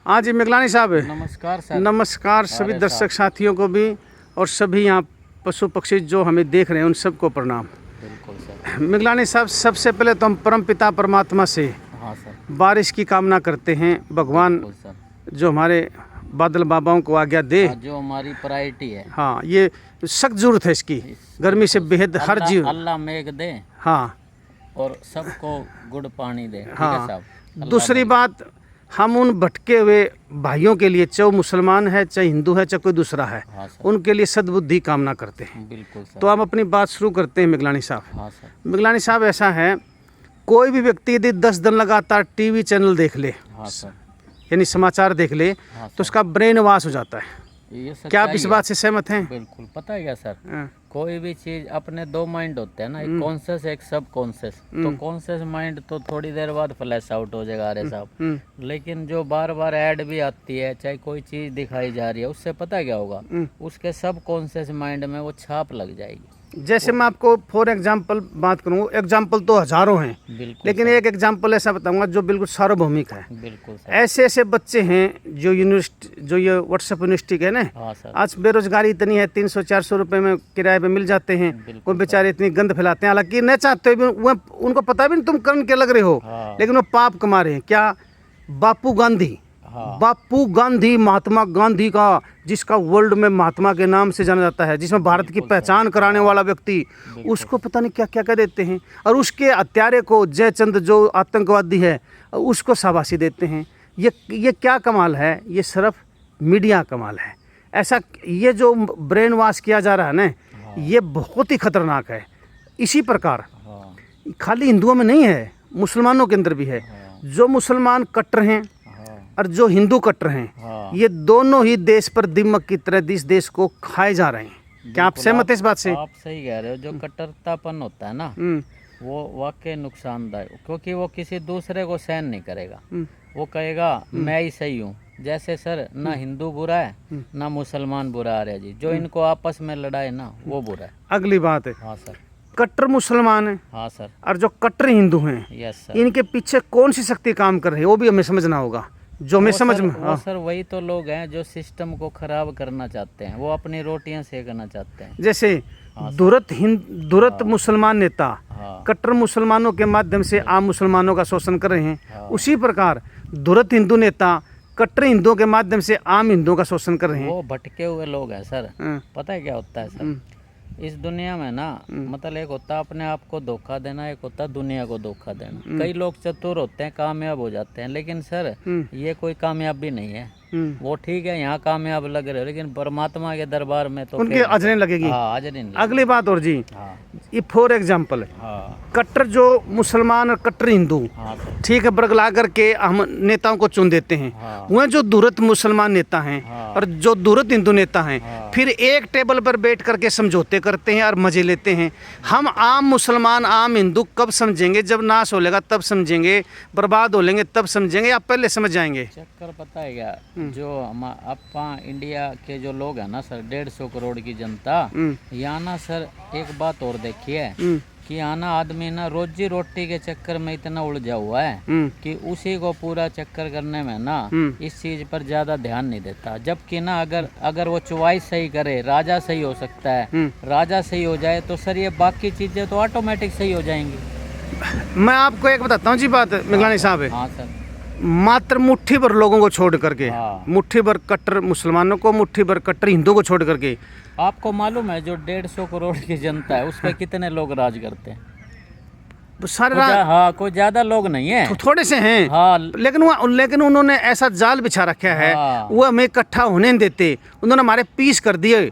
हाँ जी मिगलानी साहब, नमस्कार सर। नमस्कार सभी दर्शक साथियों को भी, और सभी यहाँ पशु पक्षी जो हमें देख रहे हैं उन सबको प्रणाम। बिल्कुल सर। मिगलानी साहब, सबसे पहले तो हम परम पिता परमात्मा से हाँ सर। बारिश की कामना करते हैं। भगवान जो हमारे बादल बाबाओं को आज्ञा दे, जो हमारी प्रायोरिटी है। हाँ, ये सख्त जरूरत है इसकी। गर्मी से बेहद हर जीव, अल्लाह मेघ दे, हाँ, और सबको गुड़ पानी दे। हाँ। दूसरी बात, हम उन भटके हुए भाइयों के लिए, चाहे मुसलमान है, चाहे हिंदू है, चाहे कोई दूसरा है, हाँ उनके लिए सद्बुद्धि कामना करते हैं। बिल्कुल सर। तो हम अपनी बात शुरू करते हैं मिगलानी साहब। हाँ सर। मिगलानी साहब, ऐसा है, कोई भी व्यक्ति यदि 10 दिन लगातार टीवी चैनल देख ले, हाँ सर, यानी समाचार देख ले, हाँ तो उसका ब्रेन वॉश हो जाता है। ये क्या आप इस बात से सहमत हैं? बिल्कुल। पता है क्या सर, हाँ। कोई भी चीज अपने दो माइंड होते हैं ना, एक कॉन्शियस एक सब कॉन्शियस। तो कॉन्शियस माइंड तो थोड़ी देर बाद फ्लैश आउट हो जाएगा अरे साहब, लेकिन जो बार बार ऐड भी आती है, चाहे कोई चीज दिखाई जा रही है, उससे पता क्या होगा, उसके सब कॉन्शियस माइंड में वो छाप लग जाएगी। जैसे मैं आपको फॉर एग्जांपल बात करूँ, एग्जांपल तो हजारों हैं, लेकिन एक एग्जांपल ऐसा बताऊंगा जो बिल्कुल सार्वभौमिक है। बिल्कुल सर। ऐसे ऐसे बच्चे हैं जो यूनिवर्सिटी, जो ये व्हाट्सएप यूनिवर्सिटी के ना, हाँ सर, आज बेरोजगारी इतनी है, 300-400 रुपए में किराए पे मिल जाते हैं। वो बेचारे इतनी गंद फैलाते हैं, हालांकि न चाहते हुए भी वो, उनको पता भी नहीं तुम कर्ण के लग रहे हो, लेकिन वो पाप कमा रहे हैं। क्या? बापू गांधी, बापू गांधी, महात्मा गांधी का, जिसका वर्ल्ड में महात्मा के नाम से जाना जाता है, जिसमें भारत की पहचान कराने वाला व्यक्ति, उसको पता नहीं क्या क्या कह देते हैं, और उसके हत्यारे को, जयचंद जो आतंकवादी है, उसको शाबाशी देते हैं। ये क्या कमाल है? ये सिर्फ मीडिया कमाल है। ऐसा ये जो ब्रेन वॉश किया जा रहा है ना, ये बहुत ही खतरनाक है। इसी प्रकार खाली हिंदुओं में नहीं है, मुसलमानों के अंदर भी है। जो मुसलमान कट्टर हैं और जो हिंदू कट्टर हैं, ये दोनों ही देश पर दीमक की तरह इस देश को खाए जा रहे हैं। क्या आप सहमत हैं इस बात से? आप सही कह रहे हो। जो कट्टरतापन होता है ना, वो वाकई नुकसानदायक, क्योंकि वो किसी दूसरे को सहन नहीं करेगा। वो कहेगा मैं ही सही हूँ। जैसे सर, ना हिंदू बुरा है ना मुसलमान बुरा है जी, जो इनको आपस में लड़ाए ना, वो बुरा है। अगली बात है, हाँ सर, कट्टर मुसलमान है, हाँ सर, और जो कट्टर हिंदू हैं, यस सर, इनके पीछे कौन सी शक्ति काम कर रही है, वो भी हमें समझना होगा। जो हमें समझ में, वो सर वही तो लोग हैं जो सिस्टम को खराब करना चाहते हैं, वो अपनी रोटियां सेकना चाहते हैं। जैसे दुरत मुसलमान नेता कट्टर मुसलमानों के माध्यम से आम मुसलमानों का शोषण कर रहे हैं, उसी प्रकार दुरत हिंदू नेता कट्टर हिंदुओं के माध्यम से आम हिंदुओं का शोषण कर रहे हैं। वो भटके हुए लोग हैं सर। पता है क्या होता है सर, इस दुनिया में ना, मतलब एक होता है अपने आप को धोखा देना, एक होता है दुनिया को धोखा देना। कई लोग चतुर होते हैं, कामयाब हो जाते हैं, लेकिन सर ये कोई कामयाबी नहीं है। वो ठीक है, यहाँ कामयाब लग रहे हो, लेकिन परमात्मा के दरबार में तो उनकी अजरें लगेगी। हाँ, अजरें लगेगी। अगली बात और जी, ये फॉर एग्जाम्पल है, कट्टर जो मुसलमान और कट्टर हिंदू, ठीक है, बरगला करके हम नेताओं को चुन देते हैं। वह जो दुरत मुसलमान नेता हैं और जो दुरत हिंदू नेता हैं, फिर एक टेबल पर बैठ करके समझौते करते हैं और मजे लेते हैं। हम आम मुसलमान, आम हिंदू कब समझेंगे? जब नाश हो लेगा तब समझेंगे, बर्बाद हो लेंगे तब समझेंगे, या पहले समझ जाएंगे? चक्कर पता है क्या, जो हम इंडिया के जो लोग हैं ना सर, 150 करोड़ की जनता, यहाँ ना सर एक बात और देखिए कि यहाँ ना आदमी ना रोजी रोटी के चक्कर में इतना उलझा हुआ है कि उसी को पूरा चक्कर करने में ना इस चीज पर ज्यादा ध्यान नहीं देता। जबकि ना अगर वो चॉइस सही करे, राजा सही हो सकता है, राजा सही हो जाए तो सर ये बाकी चीजें तो ऑटोमेटिक सही हो जाएंगी। मैं आपको एक बताता हूँ जी बात मिगलानी साहब है, हाँ सर, मात्र मुट्ठी भर लोगों को छोड़ करके, मुट्ठी भर कट्टर मुसलमानों को, मुट्ठी भर कट्टर हिंदुओं को छोड़ करके, आपको मालूम है जो 150 करोड़ की जनता है उस पर कितने लोग राज करते हैं? सारे हाँ, कोई ज्यादा लोग नहीं है, थोड़े से हैं। हाँ, लेकिन उन्होंने ऐसा जाल बिछा रखा है, वो हमें इकट्ठा होने नहीं देते। उन्होंने हमारे पीस कर दिए,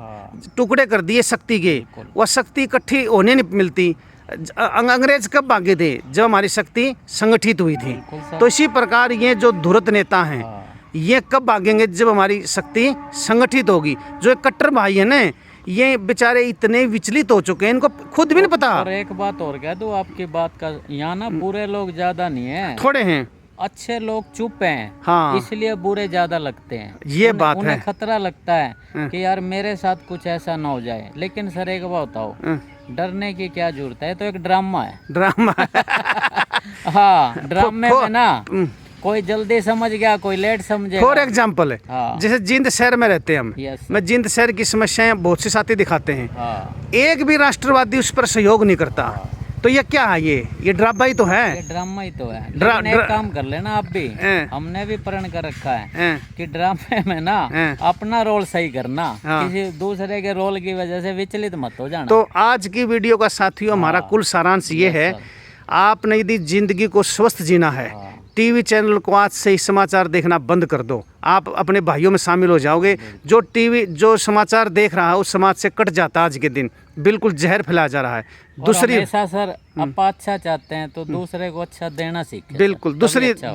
टुकड़े कर दिए शक्ति के। वह शक्ति इकट्ठी होने नहीं मिलती। अंग्रेज कब भागे थे? जब हमारी शक्ति संगठित हुई थी। तो इसी प्रकार ये जो धुरत नेता हैं, ये कब भागेंगे? जब हमारी शक्ति संगठित होगी। जो कट्टर भाई है ना, ये बेचारे इतने विचलित हो चुके हैं, इनको खुद भी नहीं पता। और एक बात और कह दूं आपकी बात का, यहाँ ना बुरे लोग ज्यादा नहीं है, थोड़े हैं। अच्छे लोग चुप हैं, हाँ, इसलिए बुरे ज्यादा लगते हैं। ये बात उन्हें है। खतरा लगता है कि यार मेरे साथ कुछ ऐसा ना हो जाए। लेकिन सर एक बात बताओ, डरने की क्या जरूरत है? तो एक ड्रामा है। ड्रामा हाँ, ड्रामे में ना कोई जल्दी समझ गया, कोई लेट समझेगा। फॉर एग्जाम्पल है, हाँ। जैसे जींद शहर में रहते हैं हम, यस। मैं जींद शहर की समस्याएं बहुत से साथी दिखाते हैं, हाँ। एक भी राष्ट्रवादी उस पर सहयोग नहीं करता। तो ये क्या है, ये ड्रामा ही तो है। ये ड्रामा ही तो है। ड्रा- लेकिन एक ड्रा- काम कर लेना आप भी, हमने भी प्रण कर रखा है हैं। कि ड्रामे में ना अपना रोल सही करना, हाँ। किसी दूसरे के रोल की वजह से विचलित मत हो जाना। तो आज की वीडियो का साथियों हमारा कुल सारांश ये है, आपने यदि जिंदगी को स्वस्थ जीना है, टीवी चैनल को आज से ही समाचार देखना बंद कर दो। आप अपने भाइयों में शामिल हो जाओगे। जो समाचार देख रहा है उस समाज से कट जाता आज के दिन, बिल्कुल जहर फैलाया जा रहा है। दूसरी हमेशा सर आप अच्छा चाहते हैं तो दूसरे को अच्छा देना सीखें। बिल्कुल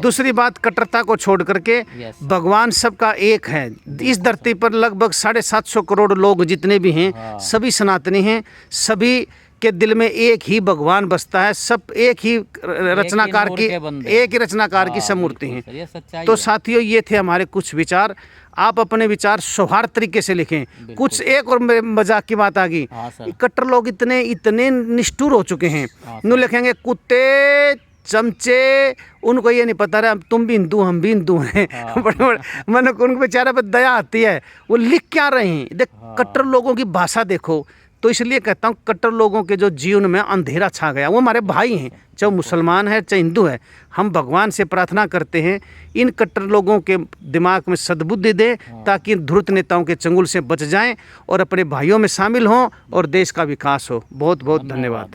दूसरी बात, कट्टरता को छोड़ करके भगवान सबका एक है। इस धरती पर लगभग 750 करोड़ लोग जितने भी हैं, सभी सनातनी हैं, सभी के दिल में एक ही भगवान बसता है, सब एक ही रचनाकार की सब मूर्ति हैं। तो साथियों ये थे हमारे कुछ विचार। आप अपने विचार सौहार्द तरीके से लिखें। कुछ एक और मजाक की बात आ गई, कट्टर लोग इतने निष्ठुर हो चुके हैं, नु लिखेंगे कुत्ते चमचे, उनको ये नहीं पता रहा तुम भी हिंदू हम भी हिंदू हैं। बड़े मैंने उनको बेचारा पर दया आती है, वो लिख क्या रहे हैं। देख कट्टर लोगों की भाषा देखो। तो इसलिए कहता हूँ कट्टर लोगों के जो जीवन में अंधेरा छा गया, वो हमारे भाई हैं, चाहे मुसलमान है चाहे हिंदू है। हम भगवान से प्रार्थना करते हैं इन कट्टर लोगों के दिमाग में सद्बुद्धि दें, ताकि धूर्त नेताओं के चंगुल से बच जाएं और अपने भाइयों में शामिल हों और देश का विकास हो। बहुत बहुत धन्यवाद।